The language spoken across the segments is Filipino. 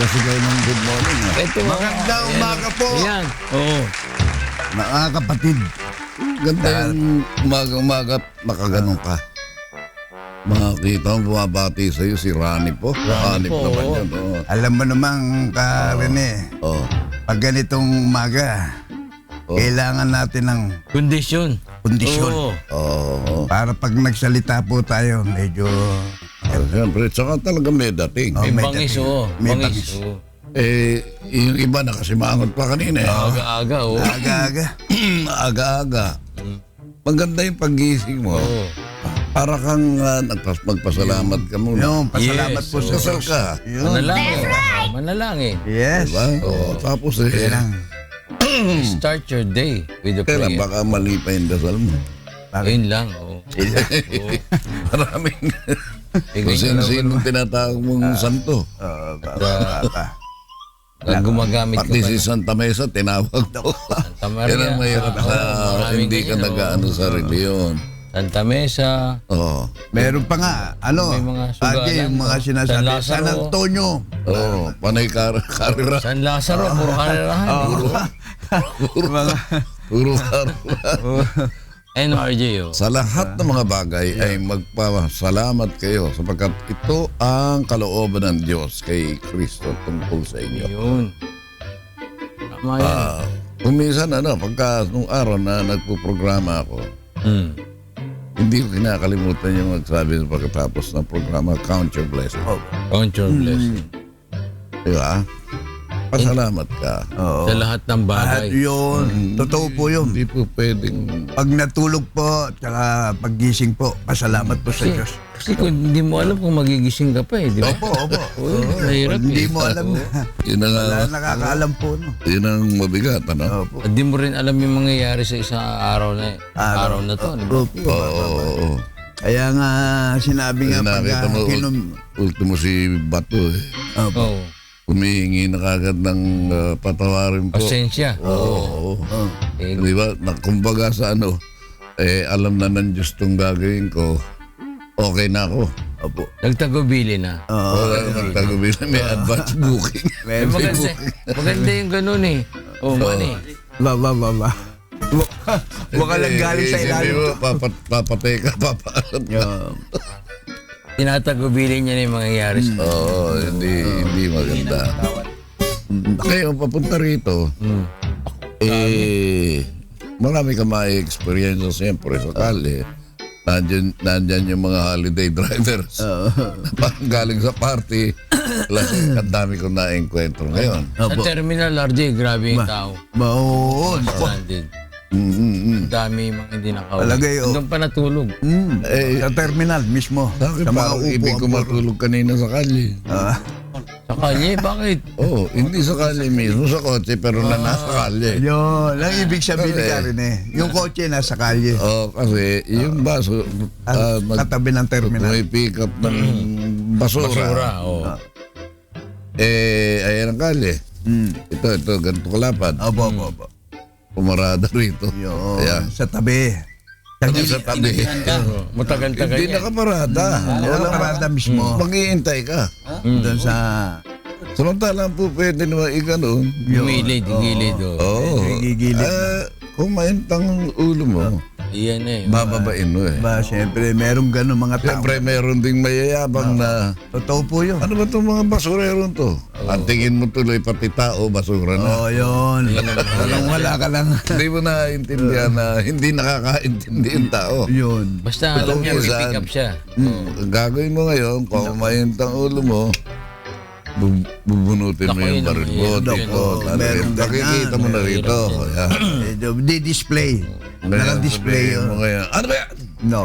Nagasigaw ng good morning. Ito, Magandang umaga po. Ayan. Oo. Mga kapatid, ganda yung umaga-umaga at makaganong ka. Makakita mo, bumabati sa'yo si Rani po. Rani po, naman oo. yan. Oo. Alam mo namang Rene, Oh. pag ganitong umaga, kailangan natin ng Kondisyon. kondisyon. Oo. Oo. Para pag nagsalita po tayo, medyo Siyempre, tsaka talaga may dating. May may bangis, dating. oo. May Bangis, bangis. oo. Yung iba nakasimangot pa kanina. Aga-aga, oo. aga-aga. Aga-aga. Maganda yung paggising mo. Oo. Para kang magpasalamat ka muna. Yung pasalamat Yes, po sa Kasal Diyos. ka. Yun. Manalangin. Manalangin. Yes. Diba? Oo. Tapos Yan ang Start your day with a kailan prayer. baka mali pa yung dasal mo. Yun lang, oo. Maraming Tingin kung ka na sino tinatawag mong santo. Pag gumagamit ka Pati pa si ng Santa Mesa tinawag mo. Santa Yan Maria. ang mahirap Oo, sa maraming hindi ka ganyan, nag-ano oo. sa reliyon. Santa Mesa. Oo. meron pa nga, May mga sugalan, Ate, yung mga no? sinasabi, San Lazaro. San Antonio. Oo. Panay karira. San Lazaro, puro kanirahan. Mga, Puro karira. NRJ, oh. Sa lahat ng mga bagay ay magpasalamat kayo sapagkat ito ang kalooban ng Diyos kay Kristo tungkol sa inyo. Yun. Tama yan. Kung minsan pagka nung araw na nagpo-programa ako, hindi ko kinakalimutan yung magsabi pagkatapos ng programa, count your blessing. Count your blessing. Di ba? Pasalamat ka. oo. Sa lahat ng At bagay. yun, totoo po yun. Hindi po pwedeng... Pag natulog po, tsaka paggising po, pasalamat po sa Diyos. Kasi kung hindi mo alam kung magigising ka pa eh, di ba? Opo, opo. Oo, mahirap Hindi eh. mo alam na. Yun ang, Wala nakakaalam po, no? yun ang mabigat, ano? Opo. At di mo rin alam yung mangyayari sa isang araw na to. Di ba? Oo. Kaya nga, sinabi nga pag Nakita mo, ultimo si Bato eh. Opo. Oo. Humihingi na kagad ng patawarin po. Pasensya. Oo. Eh, Di ba? Kumbaga sa alam na ng Diyos itong gagawin ko, okay na ako. Opo. nagtagubili na. Wala namang tagubilin, may advance booking. Eh, maganda yung ganun eh. Oh, money. Ba. Baka lang galing sa ilalim. Isipin mo, papatay ka, papaalam ka. Tinatagubili niya na yung mangyayari sa Oo, hindi maganda. Ngayon, papunta rito, marami ka ma-experience siyempre sa kali. Nandyan yung mga holiday drivers. Parang galing sa party, ang dami kong na-enkwentro ngayon. Sa terminal, RJ, grabe yung tao. Oo. Stranded. Ang dami mga hindi nakauwi. Palagay, oh. Hanggang pa natulog. Sa terminal mismo. Sa akin, Sa mga parang ibig ko upo. matulog kanina sa kali. Sa kalye, bakit? Oo, hindi sa kali mismo, sa kotse, pero na nasa kali. Yun. Lang ibig sabihin Okay. ka rin eh. Yung kotse nasa kalye. Oo, kasi yung baso, Katabi ng terminal. may pick up ng basura. Basura, oo. Ayan ang kali. Ito, ganito kalapad. Opo. Pumarada rito. Yun. Ayan. Sa tabi. Sa tabi. Matagal-tagal Hindi yan. nakaparada. Walang parada mismo. Mag-iintay ka. Doon sa... Samantalang po pwede naman ikanon. Gilid, gilid. Oo. Gigilid. Kung maintang ulo mo, Iyan eh. bababain mo eh. Ba, siyempre, merong ganun mga tao. Siyempre, meron ding mayayabang na, Totoo po yun. ano ba itong mga basurero to? Ang tingin mo tuloy pati tao, basura na. Oo, yun. Wala ka lang. Hindi mo naiintindihan na hindi nakakaintindi yung tao. Yun. Basta alam niya, may pick up siya. Ang gagawin mo ngayon, kung maintang ulo mo, bubunutin mo yung Takoy baril naman mo. yun. Tipo, Meron nakikita mo na rito. Ayan. Di-display. Naka-display mo yun. ngayon. Ano ba yan? No.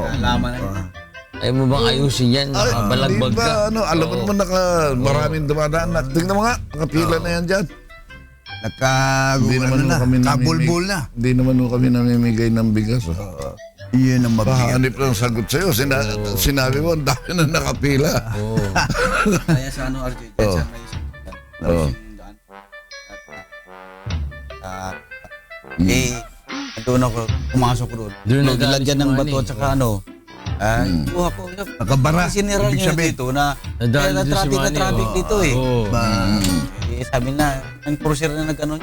Ayaw mo bang ayusin yan? Nakabalagbag Di ka. ba, alam mo naman maraming dumadaan na. Tingnan mo nga, nakapila na yan dyan. Hindi naman na. kami Kabulbul na. Hindi naman kami namimigay ng bigas. Yun ang mabigat. Pahanip lang sagot sa'yo. Sinabi mo, ang dami na nakapila. Kaya sa ano, RJ, dyan sa may Oo. doon ako, pumasok doon. Doon Nilagyan ng nag-aalis bato at saka ano. Kuha ko. Nakabara. Sinira Ibig niya sabihin. dito na Nadaan kaya doon si traffic na Manny, traffic oh. dito eh. Oo. sabi na, ang cruiser na nag-ano,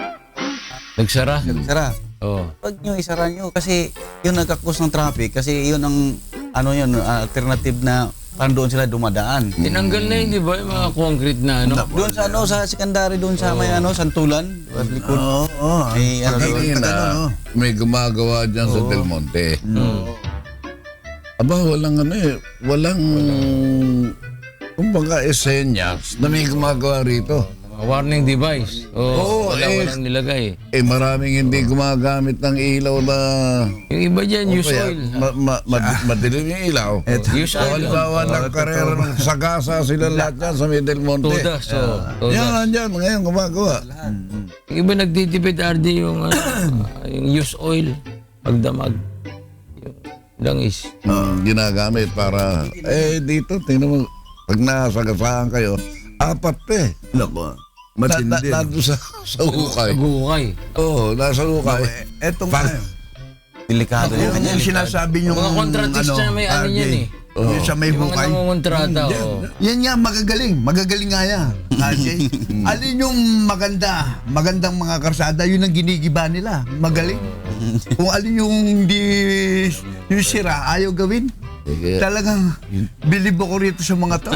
Nagsara? nagsara. Oo. Huwag nyo, isara nyo. Kasi yun nagkakos ng traffic. Kasi yun ang, ano yun, alternative na parang doon sila dumadaan. Tinanggal na yun, di ba? Yung mga concrete na ano. Doon sa ano, sa secondary doon sa may ano, Santulan. Likod. Oo. May ano doon. Kanina, may gumagawa dyan sa Del Monte. Aba, walang ano eh. Walang kumbaga esenyas na may gumagawa rito. Mga warning device. Oo, Walang nilagay. Maraming hindi gumagamit ng ilaw na Yung iba dyan, use kaya oil. madilim yung ilaw. Use So, oil. halimbawa ng karera ng sagasa sila lahat yan sa Del Monte. Todas. Todas. Yan, nandyan, ngayon gumagawa. Yung iba nagtitipid RD yung, yung use oil. Pagdamag. Yung langis. Ginagamit para, dito, tingnan mo, pag nasagasaan kayo, apat pa eh. Nako. Matindi. Nandun sa hukay. Nagukay. Oo, nasa hukay. Eto nga. Delikado yun. Yung sinasabi nyo. Mga kontratista na may ano yan eh. Yung sa may Yung mga bukay. nangungontrata. Yan nga, magagaling. Magagaling nga yan. RJ. Alin yung magandang mga karsada, yun ang ginigiba nila. Magaling. Kung alin yung yung sira, ayaw gawin. Sige. Talagang bilib ako rito sa mga to.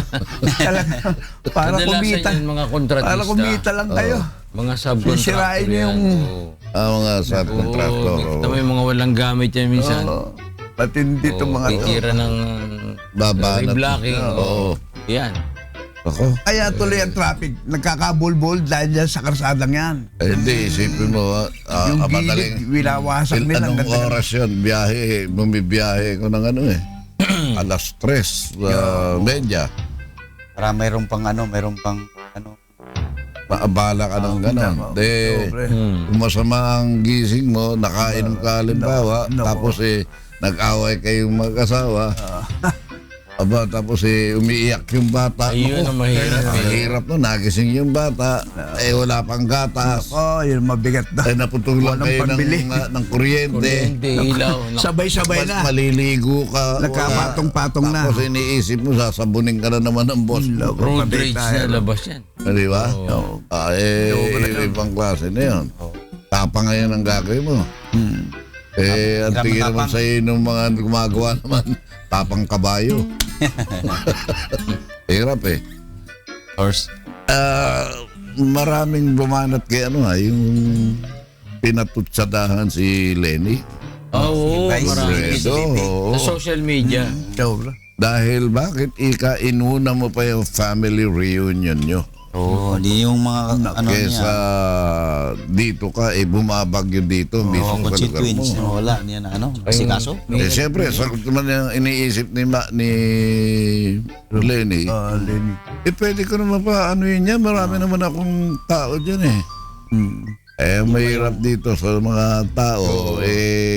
Talagang para Kadalasan kumita. yan mga kontratista. Para kumita lang kayo. Mga subcontractor Sisirain niyo yan. yung- Oo. Mga subcontractor. Kita mo yung mga walang gamit yan minsan. Matindi itong mga to. Titira ng Babanat. reblocking. Oo. Yan. Ako. Kaya tuloy ang traffic. Nagkakabol-bol dahil dyan sa karsadang yan. Hindi, isipin mo, Yung madaling. gilid, winawasak nila. Anong Ang ganda- oras yun? Biyahe, bumibiyahe ko ng ano eh. Alas 3:30. Para mayroon pang ano. Maabala ka ng gano'n. Sobre. Kung masama ang gising mo, nakainom ka halimbawa, tapos nag-away kayong mag-asawa, tapos umiiyak yung bata. Ayun ang mahirap. Mahirap no, nagising yung bata, wala pang gatas. Yun mabigat na. Naputulan Walang kayo pambili. ng kuryente. Kuryente, ilaw. No. Sabay-sabay Ba't na. maliligo ka? Nagkapatong-patong na. Tapos iniisip mo, sasabunin ka na naman ng boss mo. Road rage na labas yan. Di ba? Ibang klase na yun. Tapang ngayon ang gagawin mo. Ang Hirap tingin na naman tapang. sa'yo nung mga gumagawa naman, tapang kabayo. Hirap eh. Horse. Maraming bumanat kay yung pinatutsadahan si Lenny. Oo, Vice marami. President. Oo. Sa social media. Sobra. Dahil bakit inuna mo pa yung family reunion nyo? Oo, di yung mga ano Kesa niya. dito ka, bumabagyo dito, Oo, mismo sa lugar constituents. mo. Wala niya na ano. Kasi kaso. Siyempre, sagot naman yung iniisip ni Lenny. Lenny. Pwede ko naman pa, yun yan, marami naman akong tao dyan eh. Mahirap dito sa mga tao,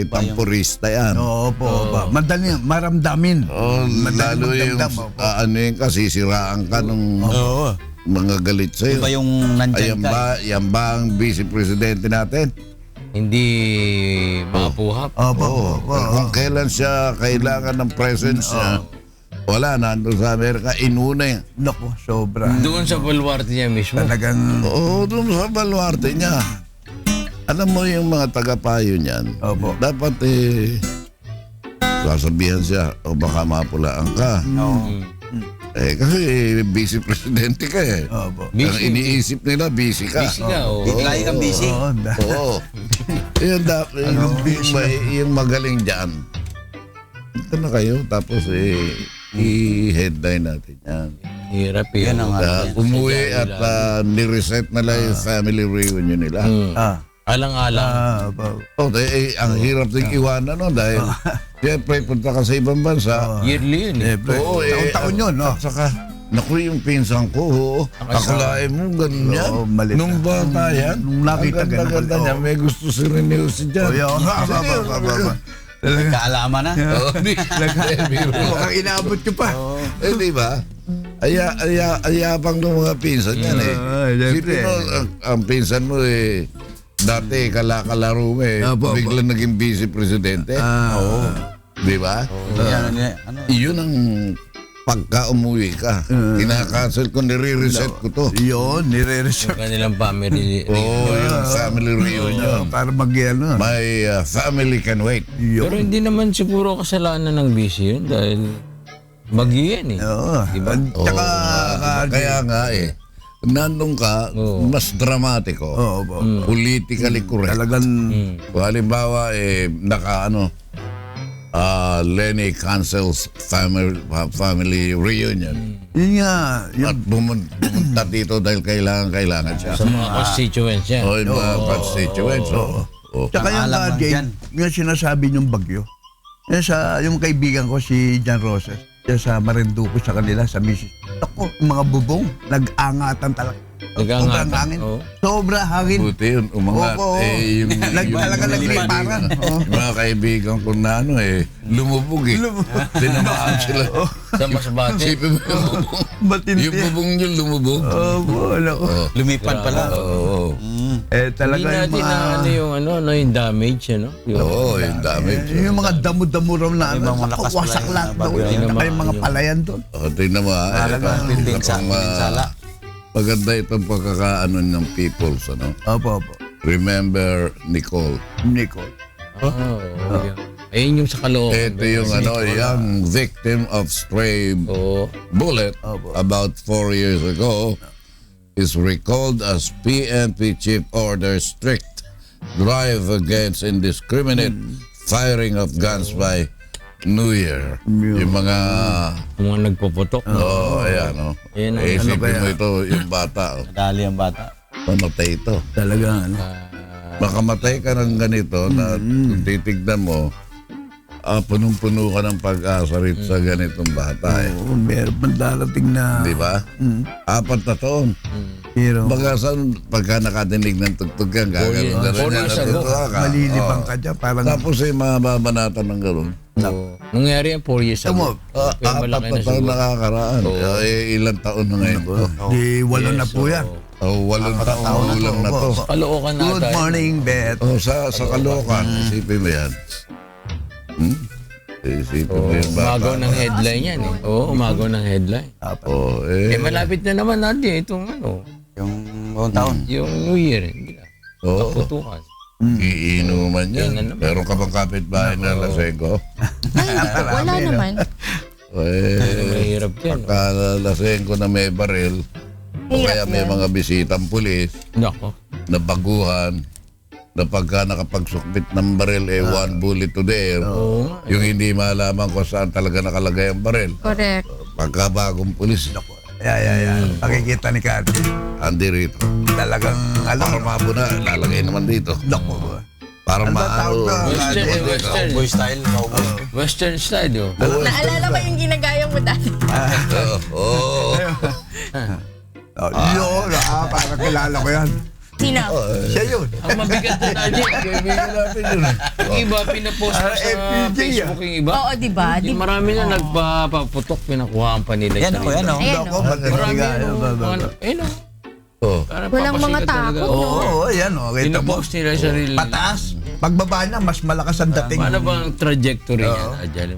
tampurista yan. Oo po. Madali, maramdamin. Lalo yung, yung kasi siraan ka nung mga galit sa'yo. Iba yung nandyan ka. Yan ba ang vice presidente natin? Hindi mapuhap. Opo. Kung kailan siya kailangan ng presence niya, wala, nandun sa Amerika, inuna yan. Naku, sobra. Doon sa baluarte niya mismo. Talagang, Oo, doon sa baluarte niya. Alam mo yung mga tagapayo niyan, Opo. dapat sasabihan siya, o baka mapulaan ka. Kasi busy presidente ka eh. opo. Ang Busy. iniisip nila, busy ka. Busy ka, oo. Lagi kang busy. Oo. Yun, yung magaling dyan. Ito na kayo, tapos i-headline natin yan. Hirap eh. Yan ang Umuwi at nireset na lang yung family reunion nila. Alang-alang. Ang hirap din iwanan no dahil siyempre punta ka sa ibang bansa. Yearly yun eh. Oo, Taon-taon yun, no? Saka, naku yung pinsan ko, akalain mo ganun yan. Oo, malit Nung bata yan, Nung nakita ang ganda-ganda ganun, niya, may gusto si Reneusi dyan. Kaalaman na. Mukhang inaabot ko pa. Di ba? Ayabang ng mga pinsan yan eh. Siyempre. Sipin mo, ang pinsan mo dati kalaro mo Opo. biglang naging vice presidente. Di ba? Yan, ano. Iyon ang pagka umuwi ka, kinakancel ko, nire-reset ko to. Yun, nire-reserve. Kanilang family. Oo, yung family reunion. Para mag-ano. My family can wait. Pero hindi naman siguro kasalanan ng busy yun dahil bagyo yan eh. Oo. Diba? Tsaka, Kaya nga nandun ka, mas dramatiko. Oo po. Politically correct. Talagang, Kung halimbawa, Lenny cancels family reunion. yun nga, At pumunta dito dahil kailangan siya. Sa mga constituents yan. O yung mga constituents. Oo. tsaka yung Alam mo Jay, dyan. yung sinasabi niyong bagyo. Yung kaibigan ko, si John Roses, siya sa Marinduque sa kanila, sa Mrs. Ako, yung mga bubong, nag-angatan talaga. Nag-angatan, Sobrang hangin. oo. Sobra hangin. Buti yun, umangat. Opo. Talaga nagliparan. Yung mga kaibigan ko na lumubog Tinamaan sila. Sa Masbate. Isipin mo yung bubong. Matindi. Yung bubong nyo lumubog. Opo, alam ko. Lumipad pala. Oo. Hindi Talaga yung natin mga... na yung damage, ano? Oo, yung dami. Yung mga damo-damo raw na Yung mga malakas wasak pala lang yung daw. bagyo. Tsaka yung mga palayan doon. Tingnan mo Pinding sala. maganda itong pagkakaano ng peoples, ano? Opo. Remember Nicole. Nicole. Ayun yung sa Caloocan. Ito yung young victim of stray Oo. bullet Opo. about 4 years ago is recalled as PNP chief order strict drive against indiscriminate firing of guns by New Year. Yung mga Yung mga nagpuputok. ayan. Ayan ang Isipin mo ito, yung bata. Dali ang bata. Mamatay ito. Talaga, ano? Makamatay ka ng ganito na kung titignan mo, punong-puno ka ng pag-asa rito sa ganitong bata. Oo, meron pang darating na... Di ba? 4 na taon. Pero Baga saan, pagka nakadinig ng tugtog yan, gagano'n na rin 4 years ago. natutuwa ka. malilibang ka dyan. Parang... Tapos mababanatan ng gano'n. Oo. Nangyari yan 4 years ago. Kaya 4 malaki na na taon siguro. nakakaraan. Ilang taon na ngayon to? Di 8 na po yan. 8 taon ulang na to. Caloocan na Good tayo. morning, Beth. Sa Caloocan, isipin mo yan. Isipin mo yung bata. Umagaw ng headline yan eh. Oo, umagaw ng headline. Malapit na naman natin itong Yung buong taon. yung New Year. Hindi na. Putukan. Iinuman yan. Yan na naman. Meron ka bang kapitbahay na lasengko? Wala naman. Mahirap yan. Pagka lasengko na may baril, o kaya may mga bisitang pulis, Nako. na baguhan, na pagka nakapagsukbit ng baril, one bullet to the air, yung hindi malaman kung saan talaga nakalagay ang baril. Correct. Pagka bagong pulis, Pakikita ni Kati. andi rito. Talagang, Para alam, mabuna, lalagay naman dito. Naku. Para Ano ba tawag maano. na? Western. Cowboy style. Cowboy. Western style oh. Naalala ko yung ginagaya mo dati. Oo. Yun, parang kilala ko yan. Sino? Siya yun. Ang mabigat na natin. Kaibigan natin yun. Yung iba, pinapost ko sa FPJ, Facebook yung iba. Oo, di ba? Yung marami na nagpaputok, pinakuhaan pa nila. Yan sa ako, nila. yan ako. Ayan, Ako, no? Marami matiniga. ayun o. Oh. Walang mga takot, no? Oo, yan o. Kita mo. Pinapost nila sa sarili. Pataas. Pagbaba niya, mas malakas ang dating. Paano ba ang trajectory niya? Adyan.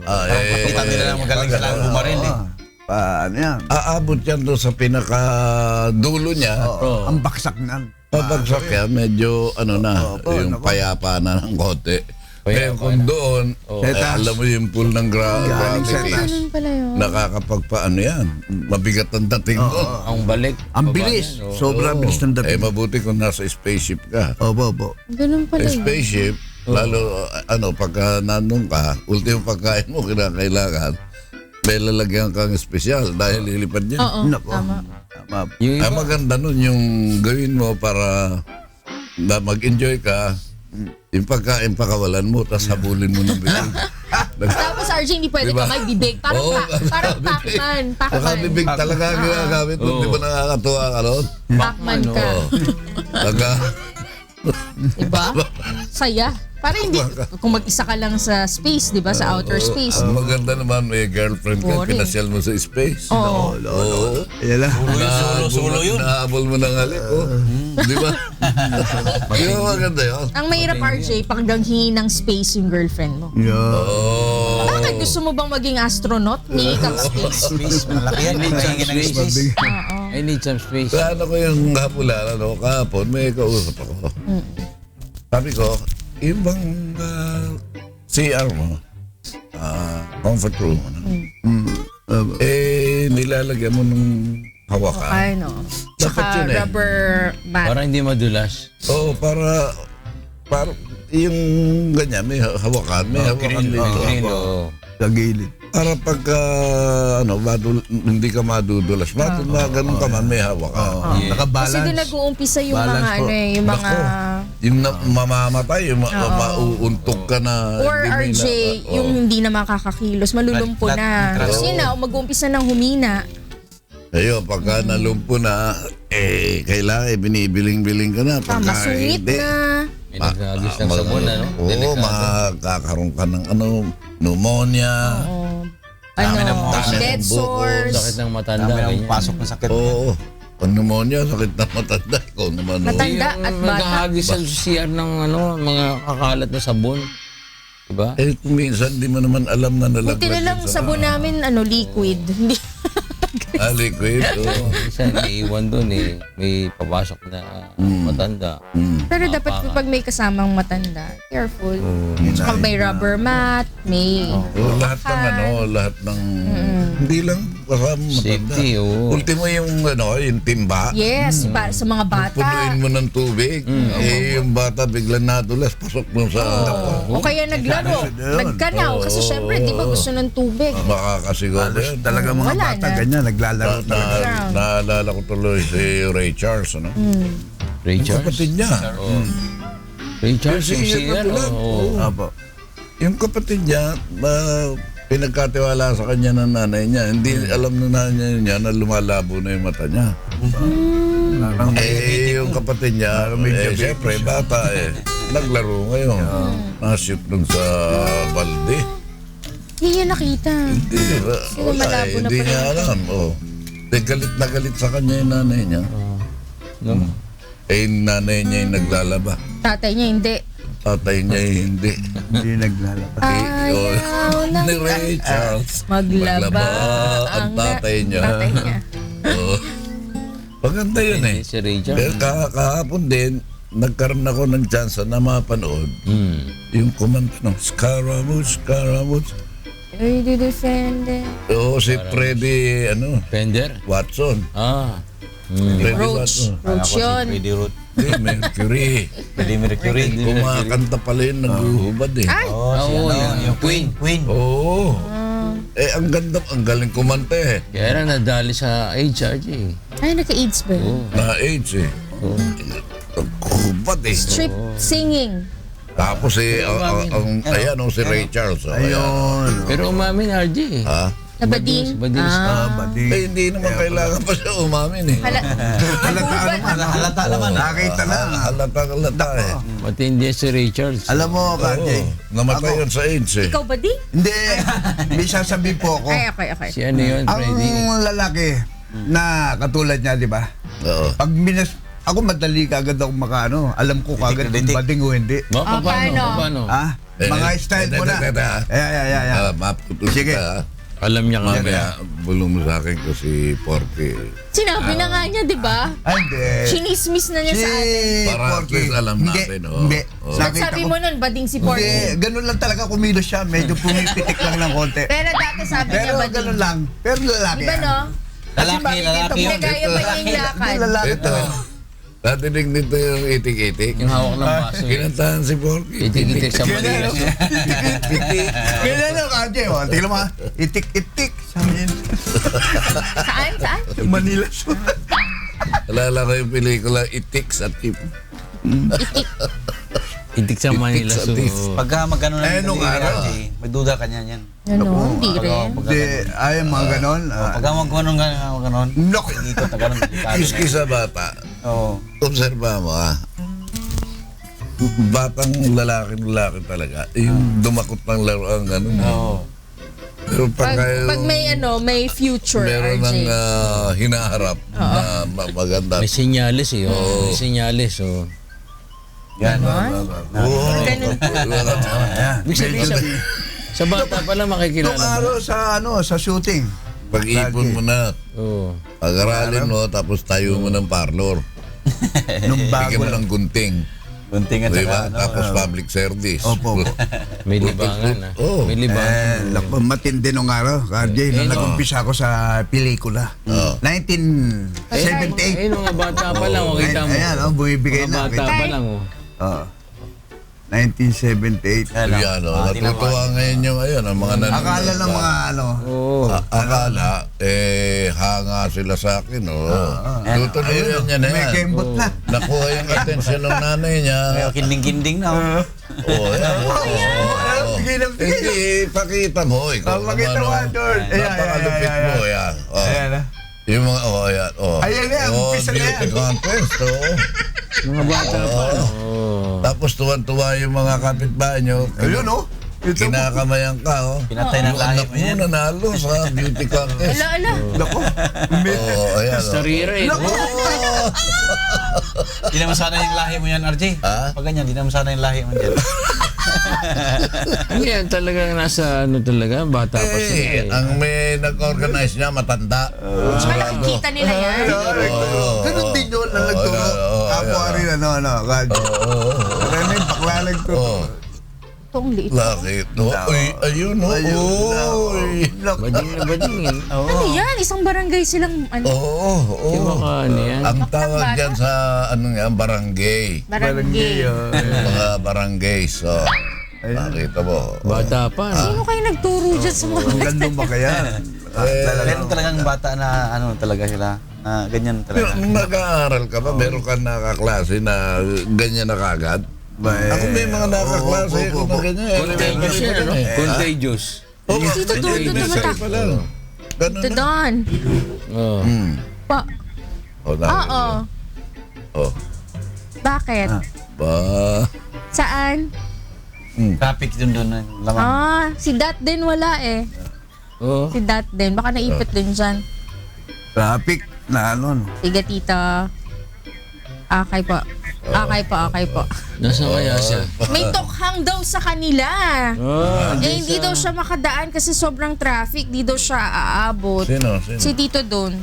Kita nila lang magaling sila ang bumaril eh. Paano yan? Aabot yan doon sa pinakadulo niya. Oo. Ang baksak niyan. Pabagsak yan, medyo yung payapa na ng konti. Kaya kung doon, alam mo yung pool ng gravity, Ganun pala yun. nakakapagpaano yan. Mabigat ang dating mo. Ang balik. Ang baba bilis. niyan, oo. Sobrang bilis ng dating. Mabuti kung nasa spaceship ka. Opo. Ganun pala yun. Spaceship, lalo, pagka nandun ka, ultimo pagkain mo, kinakailangan, may lalagyan kang espesyal dahil lilipad yan. Oo, Nako. tama. Yung Ay, iba, maganda nun yung gawin mo para na mag-enjoy ka. Yung pagkain pakawalan mo, tapos habulin mo ng bibig. Tapos RJ, hindi pwede Diba? ka may bibig. Parang, Oo, parang bibig. Pacman. Nakabibig talaga ang ginagamit mo. Di ba nakakatuwa ka nun? Pacman ka. Taga, Diba? Saya. Parang hindi, kung mag-isa ka lang sa space, di ba? Sa outer space. ang maganda naman, may girlfriend ka, Boring. pinasyal mo sa space. Oo. Oo. Ayan lang. Solo yun. Nahabol mo ng halik, Di ba? Di ba maganda yun? Ang mahirap RJ, pag naghingi ng space yung girlfriend mo. Yeah. Oh. Bakit gusto mo bang maging astronaut? Ni kang space? Space, malaki yan. Mahingin ng space. I need some space. Sa ano ko yung hapulan, kahapon, may kausap ako. Sabi ko, yung bang CR mo, comfort room, nilalagyan mo ng hawakan. Ay, no. Dapat Tsaka yun eh. rubber mat. Para hindi madulas. Oo, para yung ganyan, may hawakan, may hawakan dito. Green, oo. Sa gilid. Para pagka, hindi ka madudulas. Ganun ka man, may hawakan. Kasi Nakabalance. doon nag-uumpisa yung Balance mga po. ano eh, yung mga... Yung mamamatay, yung mauuntog ka na. Or hindi RJ, yung hindi na makakakilos, malulumpo na. Flat- Kasi na, mag-uumpisa ng humina. Ayun, pagka nalumpo na, kailangan binibiling-biling ka na. Masungit hindi, na. May nag-agis ng sabon, ano? Oo, Delikado. makakaroon ka ng pneumonia. Dami ng Ano, mga- dead sores. Sakit ng matanda. Dami ng ganyan. pasok ng sakit. Oo. Pag pneumonia, sakit na matanda. Ikaw naman. Matanda at bata. Naghahagis sa CR ng mga kakalat na sabon. Diba? Kung minsan, di mo naman alam na nalaglag. Buti na lang yun sabon namin, liquid. Hindi. Liquid. Oo. Isa naiiwan doon eh. May papasok na matanda. Pero dapat pag may kasamang matanda, careful. Tsaka may rubber mat, may... Lahat ng lahat ng... Hindi lang kasama matanda. Safety, oo. Ultimo yung timba. Yes, para sa mga bata. Punuin mo ng tubig. Yung bata biglang nadulas, pasok mo sa... O kaya naglaro, nagkanaw. Kasi syempre, di ba gusto ng tubig? Makakasiguro yan. Talaga mga Wala bata na. ganyan, naglalaro talaga. Naalala ko tuloy si Ray Charles, ano? Ray Yung Charles. kapatid niya. Ray Charles, yung Yung CR. katulad. Oo. Opo. Yung kapatid niya, pinagkatiwala sa kanya ng nanay niya. Hindi alam ng nanay niya na lumalabo na yung mata niya. Yung kapatid niya, siyempre, bata naglaro ngayon. Nashoot dun sa balde. Hindi yan nakita. Hindi, wala malabo na hindi pala niya yung alam. Galit na galit sa kanya yung nanay niya. No? Yung nanay niya yung naglalaba. Tatay niya hindi. Tatay niya yung hindi. Hindi naglalaro. Ayaw na Ni Ray Charles. maglaba ang tatay niya. Tatay niya. Oo. Maganda yun eh. Si Ray Charles. Pero kahapon din, nagkaroon ako ng chance na mapanood yung kumanta ng Scaramouche, Scaramouche. Ay, di defend it. Oo, si Freddy, Fender? Watson. Freddy Roach. Watson. Roach yun. Freddie Root. Hindi, Mercury. Freddie Mercury. Kumakanta pala yun, naghuhubad eh. Ay! Oh, si Oo, yung Queen. Queen. Oo. Ang ganda, ang galing kumanta eh. Kaya na nadali sa HRG. Ay, nagka-AIDS ba? yun? Na-AIDS eh. Naghuhubad eh. Strip singing. Tapos ayan si Ray Charles. Ayun. Pero umamin RG eh. Ha? Nabading. Bading. Bading. Hindi naman kailangan pa siya umamin eh. Halata naman. Nakita na. Halata eh. Matindi si Ray Charles. Alam mo, Kanye, Namatay yun sa AIDS eh. Ikaw ba di? hindi, may sasabihin po ako. Ay, okay. Si ano yun, Ang Freddy? lalaki na katulad niya, di ba? Oo. Pag ako madali kagad ako alam ko kagad kung bading o hindi. Paano? Ah, mga style mo na. Yeah. Maputus Sige. ka. Alam niya nga ba? Kaya bulong mo sa akin ko si Porky. Sinabi na nga niya, di ba? Ay, hindi. Chinismis na niya sa atin. Para at least alam natin, oh. Hindi. Oh. At sabi mo nun, bading si Porky. Hindi, ganun lang talaga kumilos siya. Medyo pumipitik lang ng konti. Pero dati sabi niya Pero bading. ganun lang. Pero lalaki Di ba yan. no? Lalaki yun. Nagaya pa niya yung lakad. Hindi, lalaki Ito. talaga. Natinig nito yung itik-itik. Yung hawak ng baso. Kinantahan si Porky. Itik-itik sa Manila. Ganyan lang, Kanye. Tingnan mo ha. Itik-itik. Sabi niya. Saan? Manila. Alala ko yung pelikula Itik sa Tip. Itik sa Manila. Itik sa So, teeth. Pagka magkano na nung araw. may duda ka niyan yan. Ano? Hindi rin. Hindi, ay, mga ganon. Pagka magkanon, Nok. ikot na ganun. Kiski sa bata. Oo. Obserba mo ha. Batang lalaki talaga. Yung dumakot ng laruan gano'n. Oo. Pero pag Pag may future, meron ng RJ. hinaharap na maganda. may sinyalis eh. Oh. May sinyalis. Oh. Yan. Oo. Ganun po. Ibig sabihin sa... Sa bata pa lang makikilala Nung mo. araw sa shooting. Pag-ipon mo na, Oo. pag-aralin mo, tapos tayo mo ng parlor. Nung Bigyan bago mo ng gunting. Kunting at Di saka, ba? Tapos public service. Opo. May libangan ha. Oo. May libangan. Matindi nung araw, RJ, nung nag-umpisa ako sa pelikula. 1978. Ayun, mga bata pa lang. Makita mo. Ayan, bumibigay Mga na. bata pa lang. Oh. 1978. Yan, natutuwa ngayon yung ang mga nanonood. Akala ng mga Oo. Akala, hanga sila sa akin, Tutuloy niya na may yan. kembot na. Nakuha yung atensyon ng nanay niya. kinding-kinding na. Bigay na bigay. Hindi, pakita mo. Ikaw Pakita mo, naman, George. Ayan, napakalupit ayan, mo, yan. Ayan na. Yung mga, ayan, Ayan na, umpisa na beauty yan. contest, Mga bata pa. Tapos tuwan-tuwa yung mga kapitbahay nyo. Ayun, Ito mo. Kinakamayan ka, Pinatay ng Yung lahi anak mo mo yan. nanalo sa beauty contest. Ala. Nako. Ayan, Sarira eh. Di naman sana yung lahi mo yan, RJ. Ha? Pag ganyan, di naman sana yung lahi mo dyan. Hindi yan talagang nasa talaga. Bata pa sila eh. Ang may nag-organize niya, matanda. Nakikita nila yan. Ganun din yun ang nagturo. Kapwa rin, Radyo. Rene, bakla nagturo. Itong liit. Bakit? Ayun, Uy. Bading na bading eh. Ano yan? Isang barangay silang Oo. Yung mga ano yan. Ang tawag dyan sa, barangay. barangay. Yung mga barangays. Nakita mo. Bata pa. No? Sino kayo nagturo dyan sa mga... Ang ganda ba kaya? Ganun talagang bata na talaga sila. Na ganyan talaga. Nung nag-aaral ka ba, meron ka nakaklase na ganyan na kagad? Ako may mga nakaklase ko na ganyan. Contagious yan, ano? Contagious. Dito doon tumatak. Ganun Dito na. doon. Oo. Pa. Oo. Oh. Bakit? Ba? Saan? Traffic dun laman. Si Dat din wala eh. Oo. Si Dat din. Baka naipit din dyan. Traffic na Tiga tita. Akay po. Nasaan kaya siya? May tokhang daw sa kanila. Hindi siya. daw siya makadaan kasi sobrang traffic. Di daw siya aabot. Sino? Si Tito doon.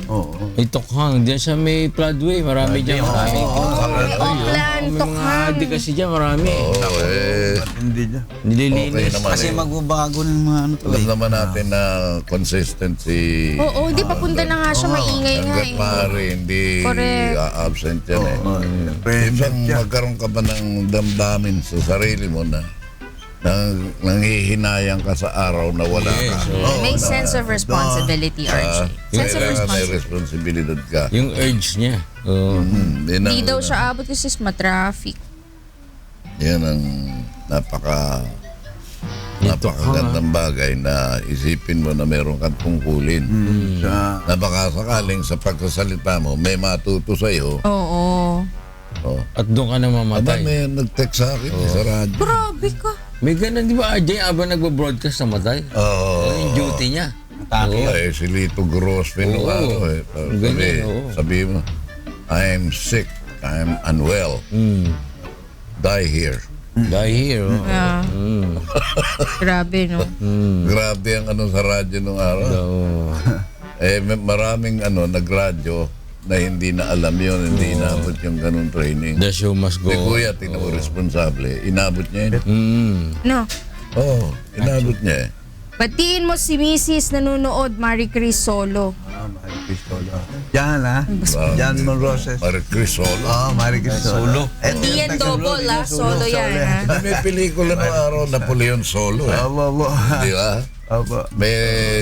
May tokhang. Diyan siya may floodway. Marami dyan. Marami. May Oakland, May mga tokhang. adi kasi dyan. Marami. Hindi niya. Okay Nililinis. naman Kasi magbabago ng mga Alam talaga. naman natin na consistency. Oo, hindi papunta na nga siya. Maingay nga Hanggat eh. maaari, hindi Correct. absent yan Minsan magkaroon ka ba ng damdamin sa sarili mo na nanghihinayang ka sa araw na wala ka. May sense of responsibility, RJ. Sense of Kailangan may responsibility. responsibilidad ka. Yung urge niya. Oo. Hindi daw siya abot kasi ma-traffic. Yan ang napakagandang bagay na isipin mo na meron kang tungkulin. Na baka sakaling sa pagsasalita mo, may matuto sa'yo. Oo. At doon ka na Aba, mamatay. may nag-text sa akin sa radyo. Grabe ka. May ganun, di ba, RJ? Abang nagbo-broadcast namatay. Yung duty niya. Si Lito Gross Pinugaro. Ganyan, Sabi mo, I'm sick, I'm unwell. Die here. Die here. Oh. Yeah. Grabe, no? Grabe ang sa radyo nung araw. Maraming nagradyo na hindi na alam yun, hindi inabot yung ganun training. The show must go. Si Kuya, tingnan mo responsable. Inabot niya yun. No. Inabot niya eh. Batiin mo si Mrs. nanonood, Marie Chris Solo. Yan Jan Monroses. Marie Chris Solo. Marie Chris Solo. Hindi yan double, Solo yan, ha? May pelikula ng araw, Napoleon Solo eh. Di ba? May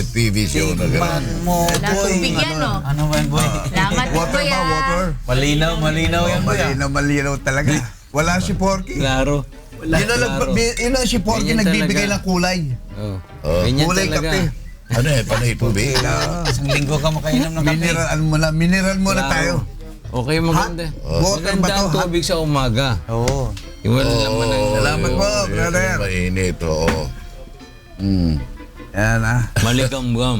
TV show na gano'n. Wala tubig yan, no? Ano ba yan, boy? Salamat po, Water ba? ya. Water? Malinaw yan, boy. Malinaw talaga. Wala si Porky. Klaro. Yun ang si Porky Ganyan nagbibigay talaga. ng kulay. Ganyan Kulay talaga. kape. Ano panay tubig? Isang linggo ka makainom ng kape. Mineral muna tayo. Okay, maganda. Water ba Maganda ang to? tubig sa umaga. Oo. Yung wala naman ang... Salamat po, brother. Mainit, oo. Yan Maligam-gam.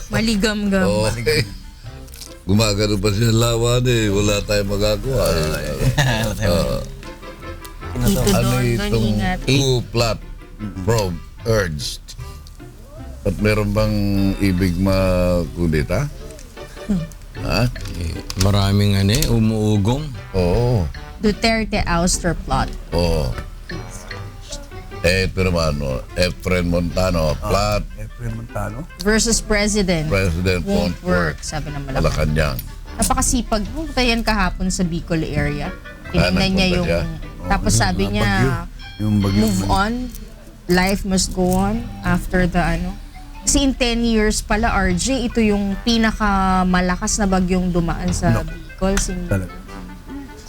Maligam-gam. Okay. Gumagano pa siya lawan eh. Wala tayong magagawa. Dito Ano doon, itong ingat. two-plot probe urged At meron bang ibig makudita? Ha? Maraming umuugong. Oo. Duterte ouster plot. Oo. Ito naman, Efren Montano, plot, Efren Montano. Versus President. President Won't work. work. Sabi ng Malacanang. Malacanang. Napakasipag. Pumunta yan kahapon sa Bicol area. Tinignan niya nagpunta yung... siya? Tapos sabi niya, Yung bagyo. move on. Life must go on after the Kasi in 10 years pala, RJ, ito yung pinakamalakas na bagyong dumaan sa Bicol. Talaga.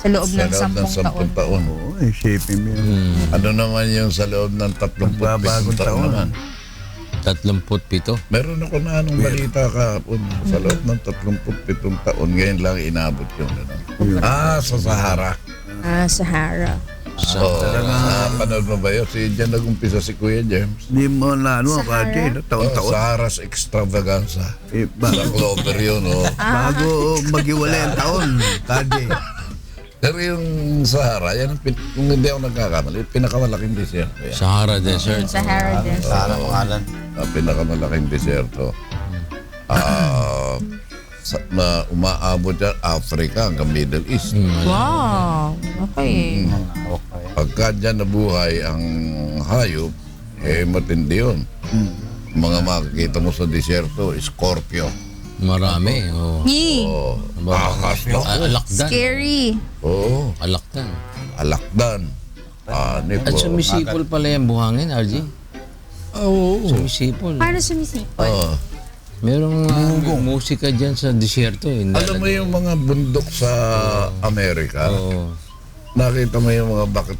Sa loob ng 10 taon. taon. Oo, isipin mo yun. Ano naman yung sa loob ng 37 Magbabagong taon taon. naman? 37. Meron ako na anong balita kahapon. Sa loob ng 37 taon, ngayon lang inabot yung gano'n. Sa Sahara. Sahara. Napanood mo ba yun? Diyan nag-umpisa si Kuya James. Hindi mo na Sahara? KJ, taon-taon. Sahara's Extravaganza. Ba- Sa Clover yun, bago magiwalay ang taon, KJ. Pero yung Sahara, yan ang kung hindi ako nagkakamali, pinakamalaking deserto yan. Sahara Desert. Sahara din. Sana pangalan. Pinakamalaking deserto. Umaabot yan, Africa hanggang Middle East. Wow. Okay. Pagka dyan nabuhay ang hayop, matindi yun. Mga makikita mo sa deserto, Scorpio. Marami. Oh. Yee. Ahas na. Alakdan. Scary. Oo. Alakdan. Alakdan. At Nipo. sumisipol pala yung buhangin, RJ. Oo. Sumisipol. Paano sumisipol? Merong musika dyan sa disyerto. Alam mo yung mga bundok sa Amerika, Oo. nakita mo yung mga bakit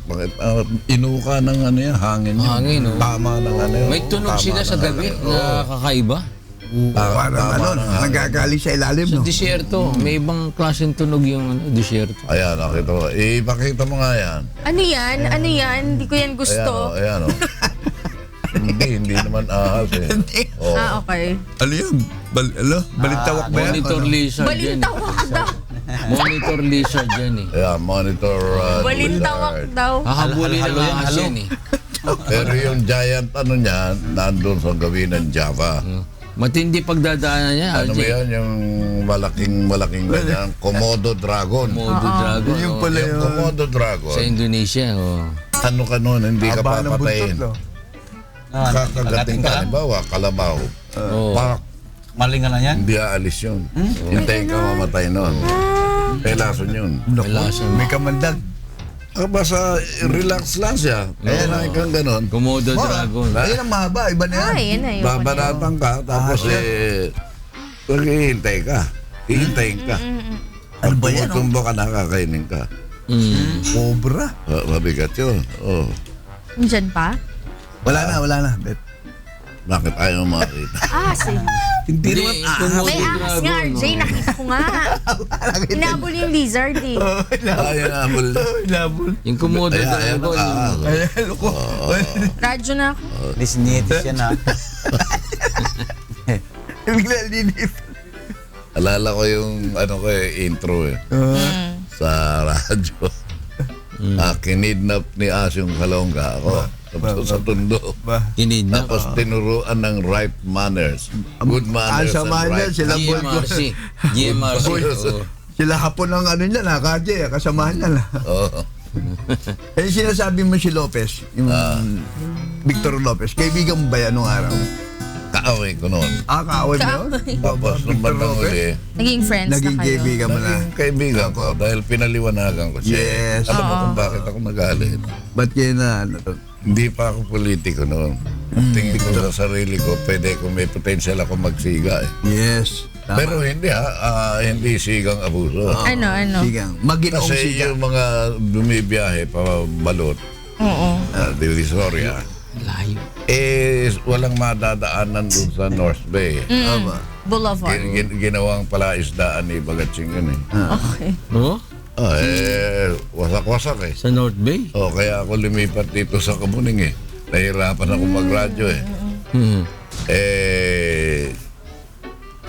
inuka ng yan, hangin yun. Hangin, oo. Tama ng yun. May tunog Tama sila sa ng gabi na kakaiba. Parang nagagaling sa ilalim, Sa no? disyerto, may ibang klaseng tunog yung disyerto. Ayan, nakita mo. Ipakita mo nga yan. Ano yan? Ano yan? Hindi ko yan gusto. Ayan, o. hindi naman ahas eh. Oh. Okay. Ano yun? Balintawak ba yan? Monitor lizard yan. Balintawak daw. Monitor lizard yan eh. Ayan, monitor Balintawak lizard. daw. Hahabulin ng ahas yan eh. Pero yung giant niya, nandun sa gawin ng Java. Matindi pagdadaanan niya, Ano RJ. ba yan? Yung malaking ganyan, Komodo Dragon. Komodo dragon. Yung oh. pala Yung yun. Komodo Dragon, Sa Indonesia. Oh. ano ka nun, hindi ka Haba ng buntot, papatayin. no? Kakagating ka, halimbawa, kalabaw. Oh. Pak, Maling ka na yan. hindi aalis yun. Hintayin ka mamatay nun. Pelason yun. Malasan. May kamandag. Basta relax lang siya. Kaya na kang ganon. Komodo dragon. Ayun ang mahaba, iba na yan. Ay, yan na yun. Babanatan ka, tapos hihintay ka. Hihintayin ka. Ano ba yan? Tumbo ka na, kakainin ka. Cobra. Mabigat yun. Oh. Diyan pa? Wala na. Bet. Bakit ayaw makita? Sige. Hindi Hindi, naman Komodo May ahas nga, dragon. RJ. Nakita ko nga. Inabol yung lizard eh. ayaw na multa. Labol. Yung Komodo Ayaw dragon. na Ay, loko. Radyo na ako. Disnetis yan ha. Bigla linip. Alala ko yung intro sa radyo. Kinidnap ni Asyong Kalongga ako. Tapos sa tundo. Kinidnap. Tapos tinuruan ng right manners. Good manners Sa and manya, right sila GMRC. GMRC. Oo. Sila hapon ang ano niya na, KJ, kasamahan niya na. Oo. Eh, sinasabi mo si Lopez, yung Victor Lopez, kaibigan mo ba yan nung araw? Kaaway ko noon. Kaaway mo yun? Tapos nung bandang uli, Naging friends Naging na kayo. kaibigan mo na. naging kaibigan ko dahil pinaliwanagan ko siya. Yes. Alam mo kung bakit ako nagalit. Ba't kayo na, ano to? Hindi pa ako politiko noon. Tingin ko sa sarili ko, pwede kung may potential ako magsiga eh. Yes. Tama. Pero hindi hindi sigang abuso. Ano? Sigang. Maginoong Kasi sigang. yung mga bumibiyahe pa balot, Oo. Divisoria, Layo. walang madadaanan dun sa North Bay. Boulevard. Ginawang palaisdaan ni Bagatsing yun eh. Okay. Oh? Wasak-wasak eh. Sa North Bay? Kaya ako lumipat dito sa Kamuning eh. Nahirapan ako magradyo eh.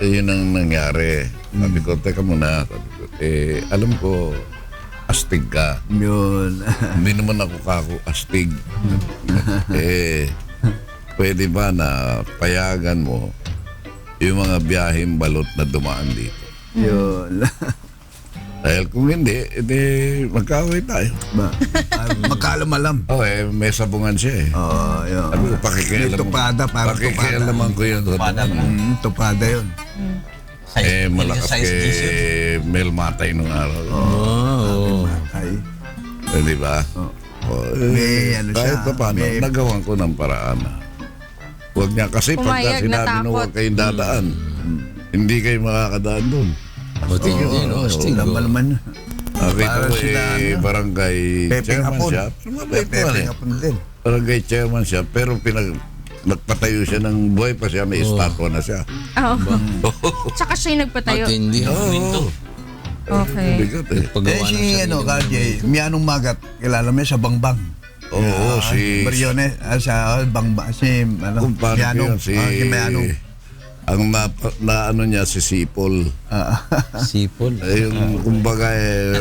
Yun ang nangyari. Sabi ko, teka muna. Sabi ko, alam ko, astig ka. Yun. Hindi naman ako astig. pwede ba na payagan mo yung mga biyaheng balot na dumaan dito? Yun. Dahil kung hindi, edi magkaway tayo. Magkaalam-alam. May sabungan siya eh. Oo, yun. Sabi ko, pakikialam. May tupada, parang pakikialaman ko yun. Tupada ba? Tupada yun. Malakas kay Mel Matay nung araw. Ay. Di ba? May ano kahit siya, pa paano, may- nagawan ko ng paraan. Huwag niya kasi pagka Pumayag, sinabi na natakot. huwag kayong dadaan, hindi kayo makakadaan doon. Buti yun, Austin. Laman naman. Nakita Para ko sila, barangay Pepeng chairman Hapon. siya. Sumabay pa Pepeng eh. Hapon din. Barangay chairman siya, pero nagpatayo siya ng buhay pa siya, may estatwa na siya. Tsaka siya yung nagpatayo. Matindi. Okay. Bigat eh. Paggawa ng sarili mo. KJ, Mianong Magat, kilala mo yun sa Bangbang. Oo, si... Briones, sa Bangbang, si Kung paano yun, si... Mianong. Ang na ano niya, si Sipol. Sipol. Yung kumbaga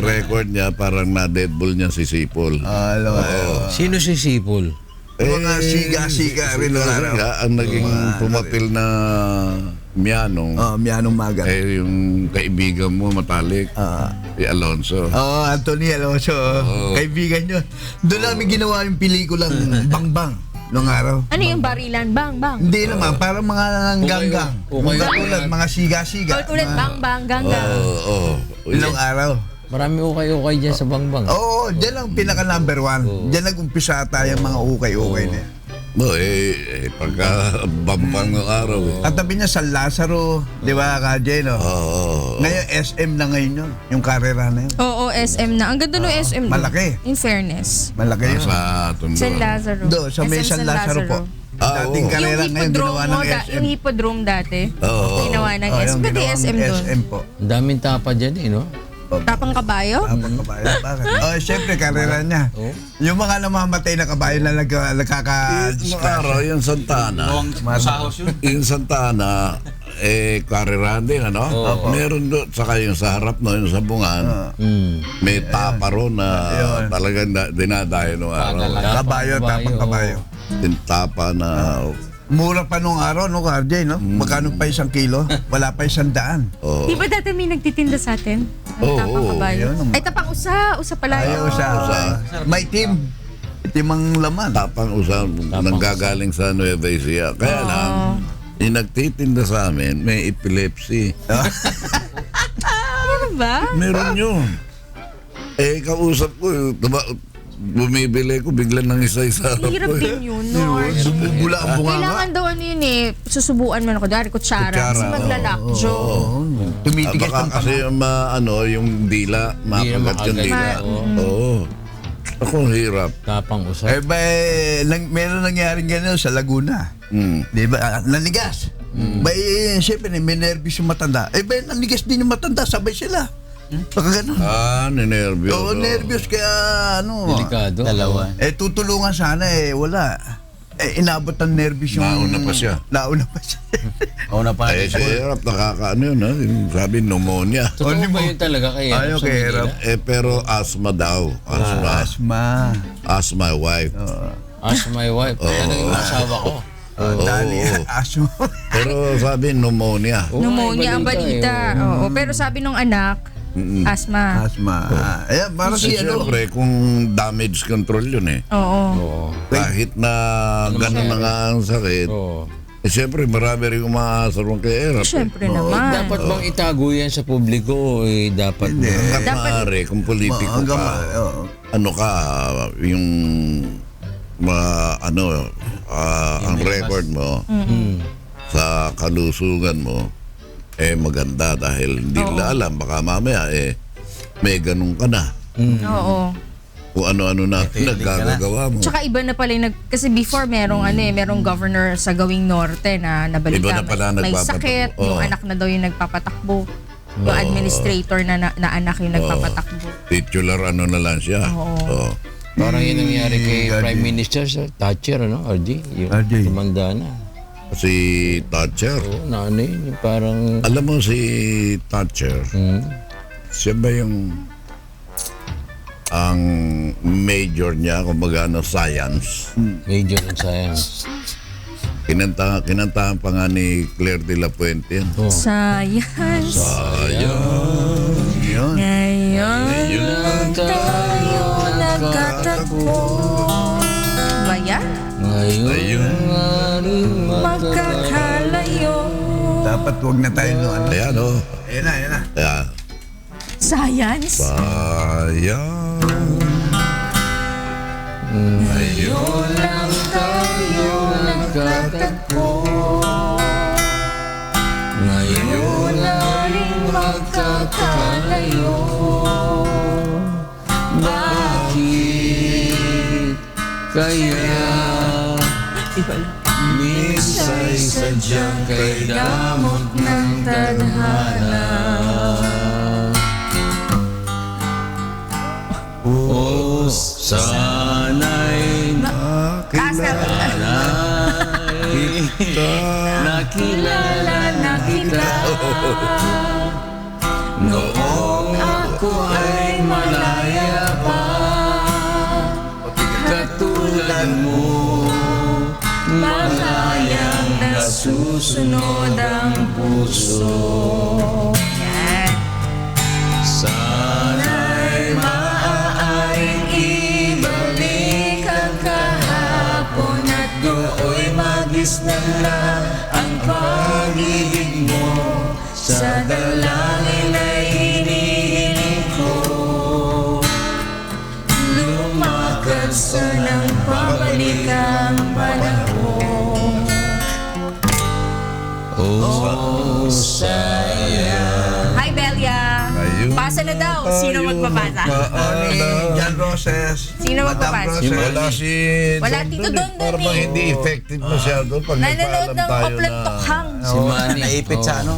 record niya, parang na-deadball niya si Sipol. Alam mo. Sino si Sipol? Mga siga-siga rin ng araw. Ang naging pumapil na Mianong, Mianong Magat. yung kaibigan mo matalik, si Alonso. Anthony Alonso. Kaibigan nyo. Doon namin ginawa yung pelikulang Bangbang noong araw. Ano yung barilan? Bang, bang. Hindi naman, parang mga ganggang. Okay. Mga tulad, mga siga-siga. Ulit, bang, bang, ganga. Ilang araw. Marami ukay-ukay dyan sa Bangbang. Oo, dyan ang pinaka number one. Dyan nag-umpisa tayong mga ukay-ukay na yan. Pagka bambang ng araw eh. Katabi niya San Lazaro, di ba, KJ, no? Ngayon, SM na ngayon yun. Yung karera na yun. Oo, SM na. Ang ganda ng SM. doon. Malaki. In fairness. Malaki yun. Sa Tondo. San Lazaro. Do, sa may SM San Lazaro po. Dating oo. Yung karera ngayon, ginawa ng SM. yung hippodrome dati. Oo. Ginawa ng SM. yung Pwede ginawa ng SM doon. SM po. Ang daming tapa dyan eh, no? Tapang kabayo? Apat kabayo. Bakit? Siyempre, karera niya. Yung mga namamatay na kabayo na Yung nagkaka-splash. araw, yung Santana. Masahos yun. Yung Santana, karerahan din, ano? Meron doon, saka yung sa harap, no, yung sa bungan, may tapa ron na talagang dinadayo nung araw. Kabayo, tapang kabayo. Yung tapa na... Mura pa nung araw, no, KJ, no? Magkano pa 1 kilo? Wala pa 100. Di ba dati may nagtitinda sa atin? Oo, Tapang kabayo. yun naman. Ay, tapang usa. Usa pala. Ayaw sa... May team. Itimang laman. Tapang usap, nanggagaling sa Nueva Ecija. Kaya lang, yung nagtitinda sa amin, may epilepsy. Ano ba? Meron yun. Kausap ko, bumibili ko, bigla nang isa-isa. Hirap din yun, no? Bumubula ang bunga nga. Kailangan daw ano yun eh, susubuan mo na ko. Dari, kutsara. Kasi maglalakjo. Tumitigas Baka ng kasi yung dila, mapagat yung makagat. dila. Oo. Ako, hirap. Tapang usa. Meron nangyaring gano'n sa Laguna. Di ba? Nanigas. Siyempre, may nervous yung matanda. Nanigas din yung matanda, sabay sila. Baka gano'n. Ninervyos. Oo, nervous kaya Delikado. Dalawa. tutulungan sana wala. Inabot ang nervous yung... Nauna pa siya. Nauna pa siya. Una pa. Sa hirap, nakakaano yun, ha? Yung sabi, pneumonia. Totoo ba yun talaga kaya? Ayaw kay Hirap. Pero asthma daw. Asma. Ask my wife. Ask my wife. Ano yung asawa ko? Dali, asma. Pero sabi, pneumonia. Pneumonia ang balita. Oo, pero sabi nung anak, asthma. Asma. Ayan, para si Siyempre, kung damage control yun eh. Oo. Kahit na gano'n na nga ang sakit, Oo. siyempre marami rin umaasa rin kay Erap. Siyempre naman. Dapat bang itago yan sa publiko? Dapat na. Hanggat maaari, kung politiko ka, ano ka, yung ang record mo sa kalusugan mo, maganda dahil hindi nila alam, baka mamaya may ganun ka na. Oo. Kung ano-ano na nagagagawa mo. Tsaka iba na pala yung kasi before merong governor sa Gawing Norte na nabalita. Iba na pala may nagpapatakbo. sakit, yung anak na daw yung nagpapatakbo. Yung administrator na anak yung nagpapatakbo. Titular ano na lang siya. Oo. Parang yun nangyari kay Prime Minister Thatcher, ano? RD. Yung RD. tumanda na. Si Thatcher. Oo, na ano yun, yung parang... Alam mo si Thatcher, siya ba yung ang major niya, kumbaga science? Major in science. Kinantahan pa nga ni Claire de la Fuente yan. Science. Yun. Ngayon lang tayo nagkatagpo. Ba yan? Ngayon Magkakalayo. Dapat wag na tayo no ano. Ayan o. Ayan na. Ayan. Science. Sayang. Ngayon lang tayo nagkatagpo. Ngayon na rin magkakalayo. Bakit kaya minsa'y sadyang kay damot ng tadhana? O sana'y nakilala na kita noong ako ay malaya pa. Katulad mo, malayang nasusunod ang puso. Sana'y maaaring ibalik ang kahapon at do'y magisnan na ang pag-ibig mo. Sa dalangin ay hinihiling ko, lumakad sa nang pabalik ang panahon. Oh, sayang. Hi, Belia. Ayun. Pasa na daw. Sino magpapasa? Jan Roses. Sino magpapasa? Wala si Wala, Don Tito Don Don Parang Don eh. hindi effective masyado pag Nanonood nagpaalam ng tayo Kaplan na... Tokhang. Si Manny. Naipit sa ano.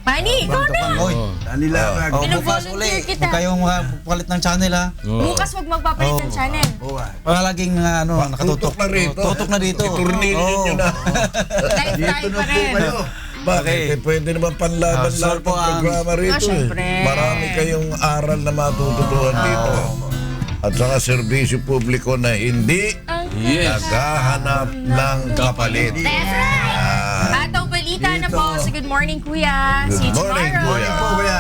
Manny, ikaw na. Oy, Kanila rag. bukas Pinavolunteer uli. kita. Huwag kayong palit ng channel ha. Bukas wag magpapalit ng channel. Para laging nakatutok. Tutok na rito. Tutok na dito. Iturnilyo nyo na. Live tayo pa rin. Bakit? Eh, pwede naman panlaban lahat Sir ng po ang- programa rito. syempre. Marami kayong aral na matututuhan dito. At saka serbisyo publiko na hindi naghahanap ng kapalit. That's right. Atong balita na po sa Good Morning Kuya. See you Good morning, tomorrow. Kuya. Kuya.